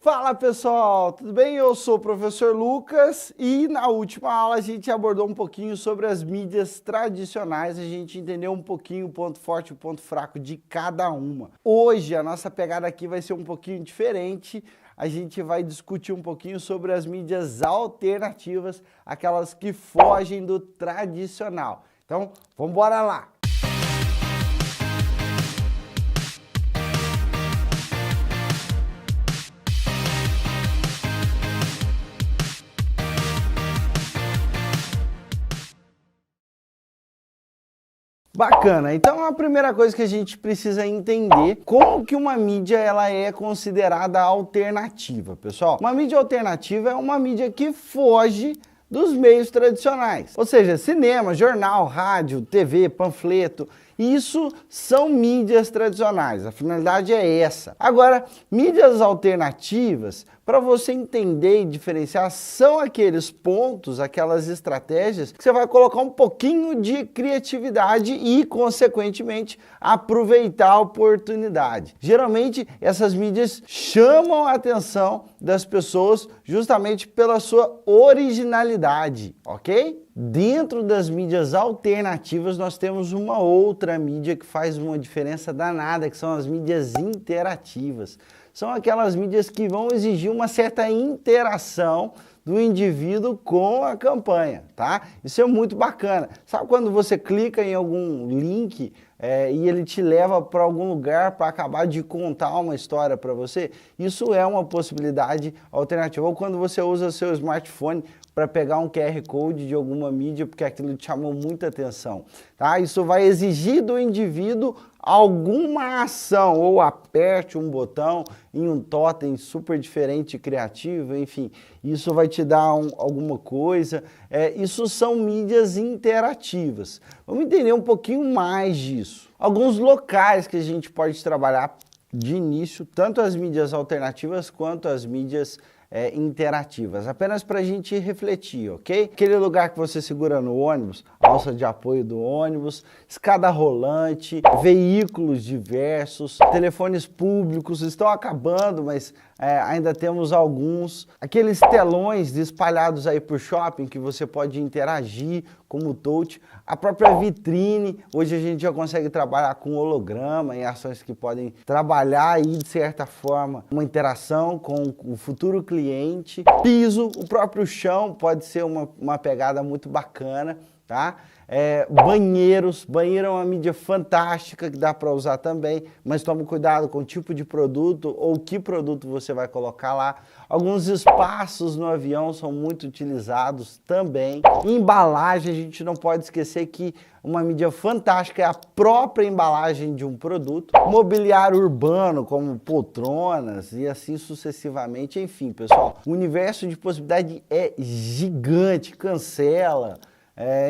Fala pessoal, tudo bem? Eu sou o professor Lucas e na última aula a gente abordou um pouquinho sobre as mídias tradicionais, a gente entendeu um pouquinho o ponto forte e o ponto fraco de cada uma. Hoje a nossa pegada aqui vai ser um pouquinho diferente, a gente vai discutir um pouquinho sobre as mídias alternativas, aquelas que fogem do tradicional. Então, vamos embora lá! Bacana, então a primeira coisa que a gente precisa entender como que uma mídia ela é considerada alternativa, pessoal. Uma mídia alternativa é uma mídia que foge dos meios tradicionais, ou seja, cinema, jornal, rádio, TV, panfleto, isso são mídias tradicionais, a finalidade é essa. Agora, mídias alternativas, para você entender e diferenciar, são aqueles pontos, aquelas estratégias que você vai colocar um pouquinho de criatividade e, consequentemente, aproveitar a oportunidade. Geralmente, essas mídias chamam a atenção das pessoas justamente pela sua originalidade, ok? Dentro das mídias alternativas, nós temos uma outra mídia que faz uma diferença danada, que são as mídias interativas. São aquelas mídias que vão exigir uma certa interação do indivíduo com a campanha, tá? Isso é muito bacana. Sabe quando você clica em algum link e ele te leva para algum lugar para acabar de contar uma história para você? Isso é uma possibilidade alternativa. Ou quando você usa seu smartphone para pegar um QR Code de alguma mídia porque aquilo te chamou muita atenção, tá? Isso vai exigir do indivíduo alguma ação, ou aperte um botão em um totem super diferente e criativo, enfim, isso vai te dar alguma coisa. Isso são mídias interativas. Vamos entender um pouquinho mais disso. Alguns locais que a gente pode trabalhar de início, tanto as mídias alternativas quanto as mídias interativas, apenas para a gente refletir, ok? Aquele lugar que você segura no ônibus, alça de apoio do ônibus, escada rolante, veículos diversos, telefones públicos estão acabando, mas ainda temos alguns. Aqueles telões espalhados aí por shopping que você pode interagir como o touch, a própria vitrine, hoje a gente já consegue trabalhar com holograma em ações que podem trabalhar aí de certa forma uma interação com o futuro cliente. Piso, o próprio chão pode ser uma pegada muito bacana, tá? Banheiro é uma mídia fantástica que dá para usar também, mas tome cuidado com o tipo de produto ou que produto você vai colocar lá. Alguns espaços no avião são muito utilizados também. Embalagem, a gente não pode esquecer que uma mídia fantástica é a própria embalagem de um produto. Mobiliário urbano, como poltronas e assim sucessivamente. Enfim, pessoal, o universo de possibilidade é gigante, cancela.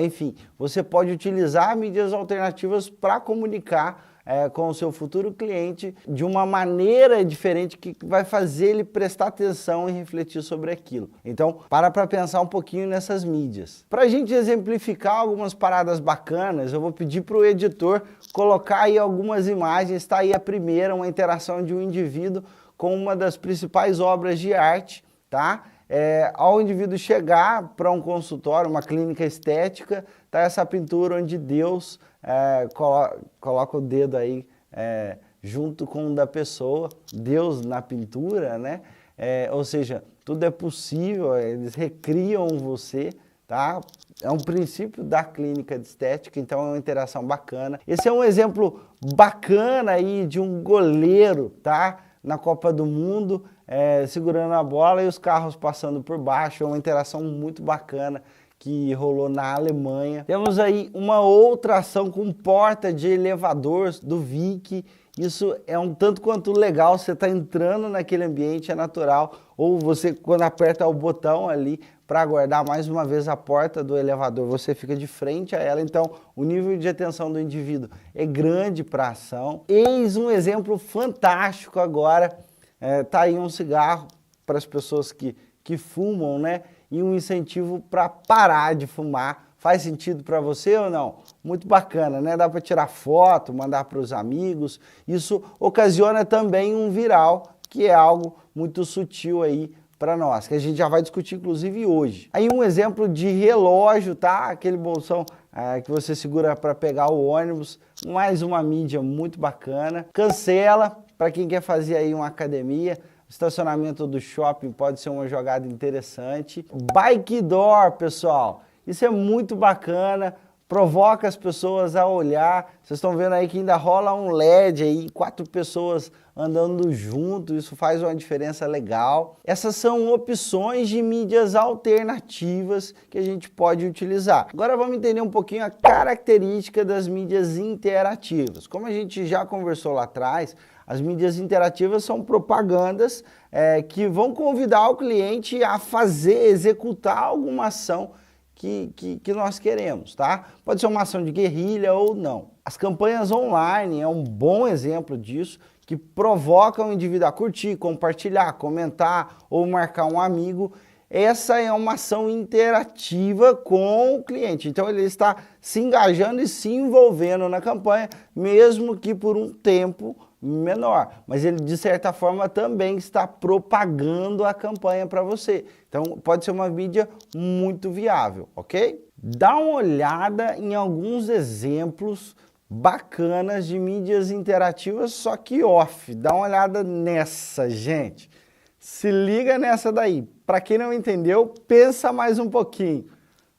Enfim, você pode utilizar mídias alternativas para comunicar com o seu futuro cliente de uma maneira diferente que vai fazer ele prestar atenção e refletir sobre aquilo. Então, para pensar um pouquinho nessas mídias. Para a gente exemplificar algumas paradas bacanas, eu vou pedir para o editor colocar aí algumas imagens. Está aí a primeira, uma interação de um indivíduo com uma das principais obras de arte, tá? Ao indivíduo chegar para um consultório, uma clínica estética, tá essa pintura onde Deus coloca o dedo aí junto com o da pessoa, Deus na pintura, né? Ou seja, tudo é possível, eles recriam você, tá? É um princípio da clínica de estética, então é uma interação bacana. Esse é um exemplo bacana aí de um goleiro, tá? Na Copa do Mundo, segurando a bola e os carros passando por baixo, é uma interação muito bacana que rolou na Alemanha. Temos aí uma outra ação com porta de elevador do Vic, isso é um tanto quanto legal, você está entrando naquele ambiente, é natural, ou você quando aperta o botão ali para aguardar mais uma vez a porta do elevador, você fica de frente a ela, então o nível de atenção do indivíduo é grande para a ação. Eis um exemplo fantástico agora, tá aí um cigarro para as pessoas que fumam, né? E um incentivo para parar de fumar. Faz sentido para você ou não? Muito bacana, né? Dá para tirar foto, mandar para os amigos. Isso ocasiona também um viral, que é algo muito sutil aí para nós, que a gente já vai discutir inclusive hoje. Aí um exemplo de relógio, tá? Aquele bolsão que você segura para pegar o ônibus, mais uma mídia muito bacana. Cancela, para quem quer fazer aí uma academia, estacionamento do shopping pode ser uma jogada interessante. Bike door, pessoal, isso é muito bacana. Provoca as pessoas a olhar. Vocês estão vendo aí que ainda rola um LED aí, 4 pessoas andando junto, isso faz uma diferença legal. Essas são opções de mídias alternativas que a gente pode utilizar. Agora vamos entender um pouquinho a característica das mídias interativas. Como a gente já conversou lá atrás, as mídias interativas são propagandas que vão convidar o cliente a executar alguma ação que nós queremos, tá? Pode ser uma ação de guerrilha ou não. As campanhas online é um bom exemplo disso, que provocam o indivíduo a curtir, compartilhar, comentar ou marcar um amigo. Essa é uma ação interativa com o cliente. Então ele está se engajando e se envolvendo na campanha, mesmo que por um tempo menor, mas ele de certa forma também está propagando a campanha para você. Então pode ser uma mídia muito viável, ok? Dá uma olhada em alguns exemplos bacanas de mídias interativas, só que off. Dá uma olhada nessa, gente. Se liga nessa daí. Para quem não entendeu, pensa mais um pouquinho.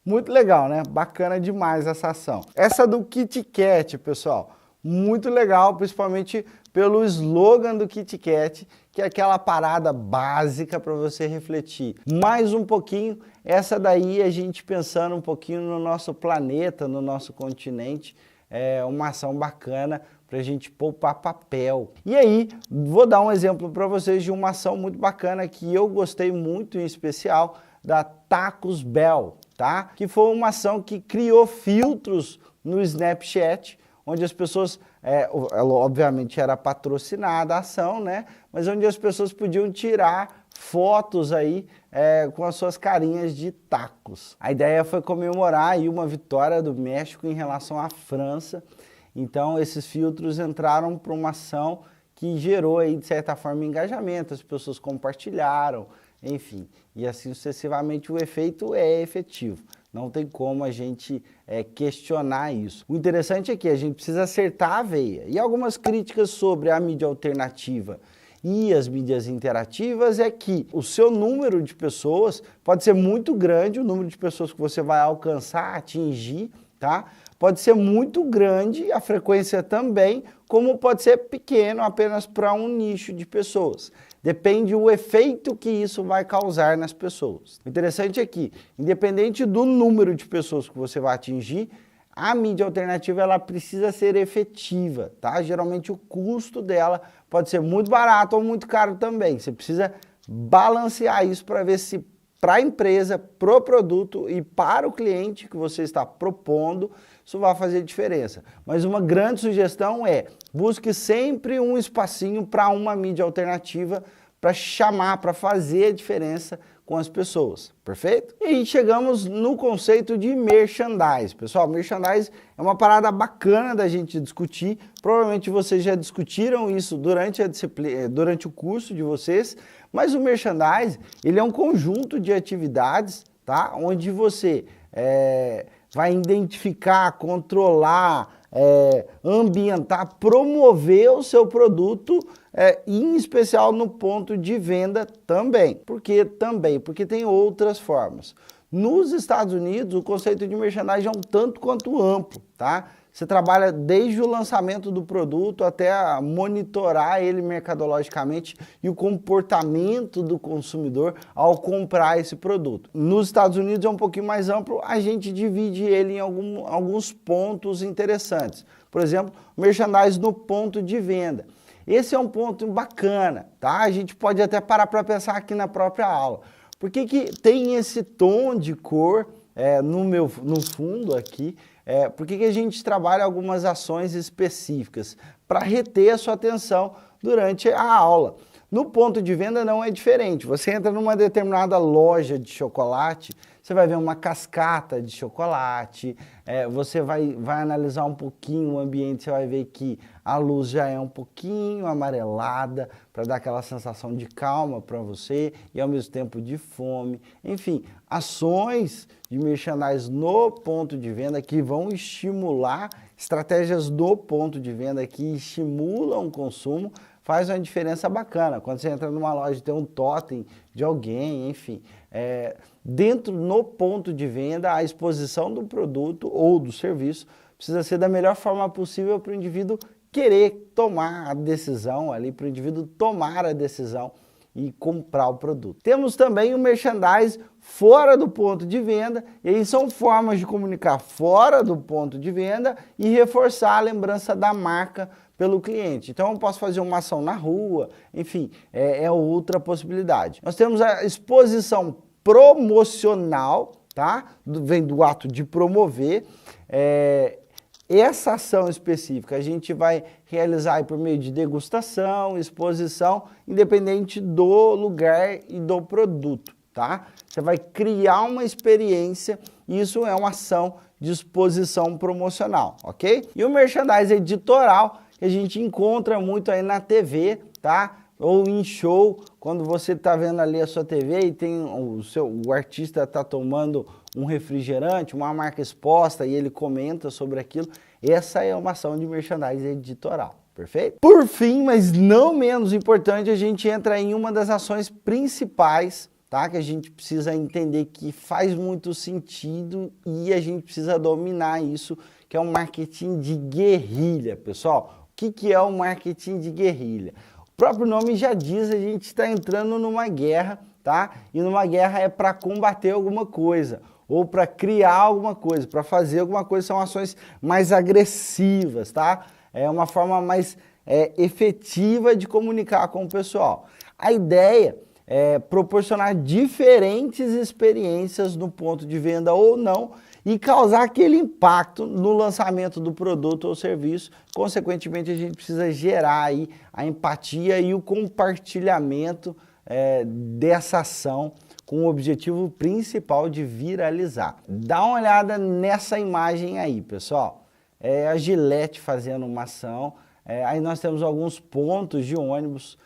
Muito legal, né? Bacana demais essa ação. Essa do Kit Kat, pessoal, muito legal, principalmente pelo slogan do Kit Kat, que é aquela parada básica para você refletir. Mais um pouquinho, essa daí a gente pensando um pouquinho no nosso planeta, no nosso continente, é uma ação bacana para a gente poupar papel. E aí, vou dar um exemplo para vocês de uma ação muito bacana que eu gostei muito, em especial, da Tacos Bell, tá? Que foi uma ação que criou filtros no Snapchat, onde as pessoas, obviamente era patrocinada a ação, né? Mas onde as pessoas podiam tirar fotos aí com as suas carinhas de tacos. A ideia foi comemorar aí uma vitória do México em relação à França. Então esses filtros entraram para uma ação que gerou aí de certa forma engajamento, as pessoas compartilharam, enfim, e assim sucessivamente o efeito é efetivo. Não tem como a gente questionar isso. O interessante é que a gente precisa acertar a veia. E algumas críticas sobre a mídia alternativa e as mídias interativas é que o seu número de pessoas pode ser muito grande, o número de pessoas que você vai alcançar, atingir, tá? Pode ser muito grande, a frequência também, como pode ser pequeno apenas para um nicho de pessoas. Depende do efeito que isso vai causar nas pessoas. O interessante é que, independente do número de pessoas que você vai atingir, a mídia alternativa ela precisa ser efetiva, tá? Geralmente o custo dela pode ser muito barato ou muito caro também. Você precisa balancear isso para ver se para a empresa, para o produto e para o cliente que você está propondo, isso vai fazer diferença. Mas uma grande sugestão é, busque sempre um espacinho para uma mídia alternativa para chamar, para fazer a diferença com as pessoas, perfeito? E aí chegamos no conceito de merchandise. Pessoal, merchandise é uma parada bacana da gente discutir, provavelmente vocês já discutiram isso durante o curso de vocês, mas o merchandise, ele é um conjunto de atividades, tá? Onde você vai identificar, controlar, ambientar, promover o seu produto, em especial no ponto de venda também. Por que também? Porque tem outras formas. Nos Estados Unidos, o conceito de merchandising é um tanto quanto amplo, tá? Você trabalha desde o lançamento do produto até monitorar ele mercadologicamente e o comportamento do consumidor ao comprar esse produto. Nos Estados Unidos é um pouquinho mais amplo, a gente divide ele em alguns pontos interessantes. Por exemplo, merchandising no ponto de venda. Esse é um ponto bacana, tá? A gente pode até parar para pensar aqui na própria aula. Por que que tem esse tom de cor no fundo aqui? Por que que a gente trabalha algumas ações específicas? Para reter a sua atenção durante a aula. No ponto de venda não é diferente. Você entra numa determinada loja de chocolate, você vai ver uma cascata de chocolate, você vai analisar um pouquinho o ambiente, você vai ver que a luz já é um pouquinho amarelada, para dar aquela sensação de calma para você e ao mesmo tempo de fome. Enfim, ações de merchandising no ponto de venda que vão estimular, estratégias do ponto de venda que estimulam o consumo, faz uma diferença bacana. Quando você entra numa loja e tem um totem de alguém, enfim, dentro no ponto de venda, a exposição do produto ou do serviço precisa ser da melhor forma possível para o indivíduo querer tomar a decisão ali, para o indivíduo tomar a decisão e comprar o produto. Temos também o merchandising fora do ponto de venda, e aí são formas de comunicar fora do ponto de venda e reforçar a lembrança da marca pelo cliente. Então eu posso fazer uma ação na rua, enfim, é outra possibilidade. Nós temos a exposição promocional, tá? Vem do ato de promover. Essa ação específica a gente vai realizar aí por meio de degustação, exposição, independente do lugar e do produto, tá? Você vai criar uma experiência e isso é uma ação de exposição promocional, ok? E o merchandising editoral, que a gente encontra muito aí na TV, tá? Ou em show, quando você está vendo ali a sua TV e tem o artista está tomando um refrigerante, uma marca exposta e ele comenta sobre aquilo, essa é uma ação de merchandising editoral, perfeito? Por fim, mas não menos importante, a gente entra em uma das ações principais, tá? Que a gente precisa entender que faz muito sentido e a gente precisa dominar isso, que é o marketing de guerrilha, pessoal. O que é o marketing de guerrilha? O próprio nome já diz, a gente está entrando numa guerra, tá? E numa guerra é para combater alguma coisa, ou para criar alguma coisa, para fazer alguma coisa, são ações mais agressivas, tá? É uma forma mais efetiva de comunicar com o pessoal. A ideia é proporcionar diferentes experiências no ponto de venda ou não, e causar aquele impacto no lançamento do produto ou serviço. Consequentemente, a gente precisa gerar aí a empatia e o compartilhamento dessa ação com o objetivo principal de viralizar. Dá uma olhada nessa imagem aí, pessoal. É a Gillette fazendo uma ação. Aí nós temos alguns pontos de ônibus.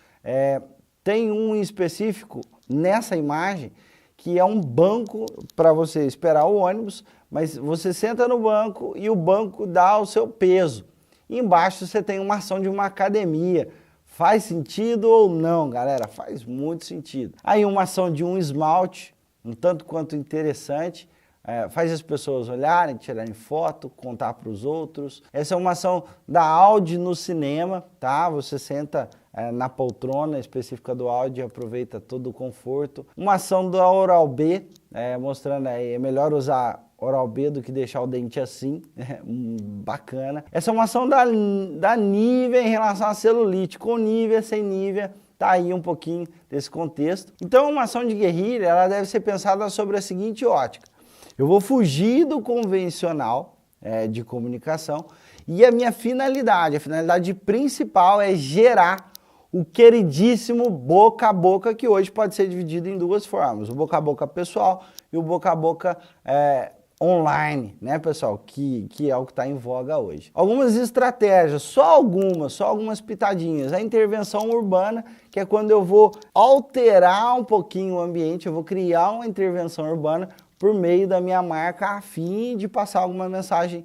Tem um em específico nessa imagem que é um banco para você esperar o ônibus, mas você senta no banco e o banco dá o seu peso. E embaixo você tem uma ação de uma academia. Faz sentido ou não, galera? Faz muito sentido. Aí uma ação de um esmalte, um tanto quanto interessante, faz as pessoas olharem, tirarem foto, contar para os outros. Essa é uma ação da Audi no cinema, tá? Você senta na poltrona específica do Audi e aproveita todo o conforto. Uma ação da Oral-B, mostrando aí, é melhor usar Oral-B do que deixar o dente assim, bacana. Essa é uma ação da Nivea em relação à celulite, com Nivea, sem Nivea, tá aí um pouquinho desse contexto. Então uma ação de guerrilha, ela deve ser pensada sobre a seguinte ótica: eu vou fugir do convencional de comunicação e a minha finalidade, a finalidade principal é gerar o queridíssimo boca a boca, que hoje pode ser dividido em duas formas, o boca a boca pessoal e o boca a boca online, né, pessoal, que é o que está em voga hoje. Algumas estratégias, só algumas pitadinhas. A intervenção urbana, que é quando eu vou alterar um pouquinho o ambiente, eu vou criar uma intervenção urbana por meio da minha marca a fim de passar alguma mensagem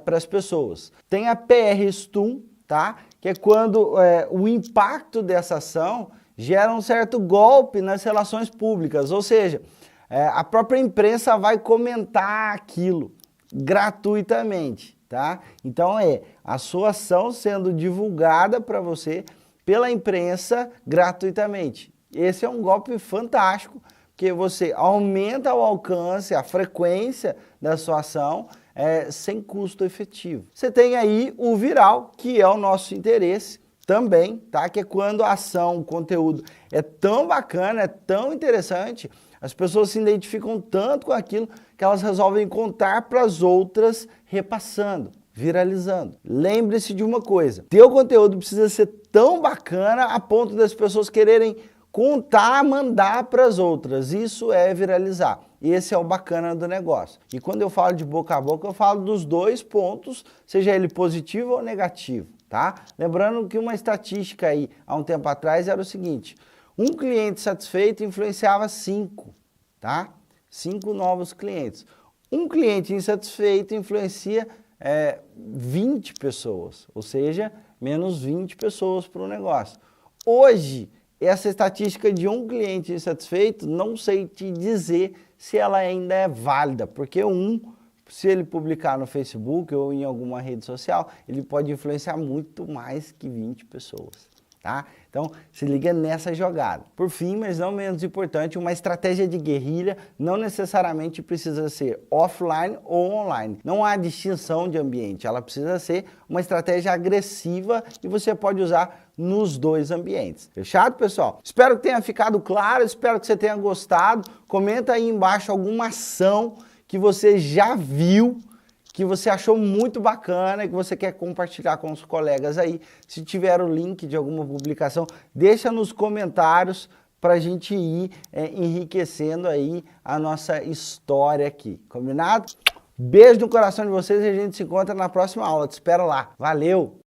para as pessoas. Tem a PR Stum, tá? Que é quando o impacto dessa ação gera um certo golpe nas relações públicas, ou seja, a própria imprensa vai comentar aquilo gratuitamente, tá? Então a sua ação sendo divulgada para você pela imprensa gratuitamente. Esse é um golpe fantástico, porque você aumenta o alcance, a frequência da sua ação sem custo efetivo. Você tem aí o viral, que é o nosso interesse também, tá? Que é quando a ação, o conteúdo é tão bacana, é tão interessante, as pessoas se identificam tanto com aquilo que elas resolvem contar para as outras, repassando, viralizando. Lembre-se de uma coisa: teu conteúdo precisa ser tão bacana a ponto das pessoas quererem contar, mandar para as outras. Isso é viralizar. Esse é o bacana do negócio. E quando eu falo de boca a boca, eu falo dos dois pontos, seja ele positivo ou negativo, tá? Lembrando que uma estatística aí, há um tempo atrás, era o seguinte: um cliente satisfeito influenciava 5, tá? 5 novos clientes. Um cliente insatisfeito influencia 20 pessoas, ou seja, menos 20 pessoas para o negócio. Hoje, essa estatística de um cliente insatisfeito, não sei te dizer se ela ainda é válida, porque se ele publicar no Facebook ou em alguma rede social, ele pode influenciar muito mais que 20 pessoas, tá? Então, se liga nessa jogada. Por fim, mas não menos importante, uma estratégia de guerrilha não necessariamente precisa ser offline ou online. Não há distinção de ambiente, ela precisa ser uma estratégia agressiva e você pode usar nos dois ambientes. Fechado, pessoal? Espero que tenha ficado claro, espero que você tenha gostado. Comenta aí embaixo alguma ação que você já viu, que você achou muito bacana e que você quer compartilhar com os colegas aí. Se tiver o link de alguma publicação, deixa nos comentários para a gente ir enriquecendo aí a nossa história aqui. Combinado? Beijo no coração de vocês e a gente se encontra na próxima aula. Te espero lá. Valeu!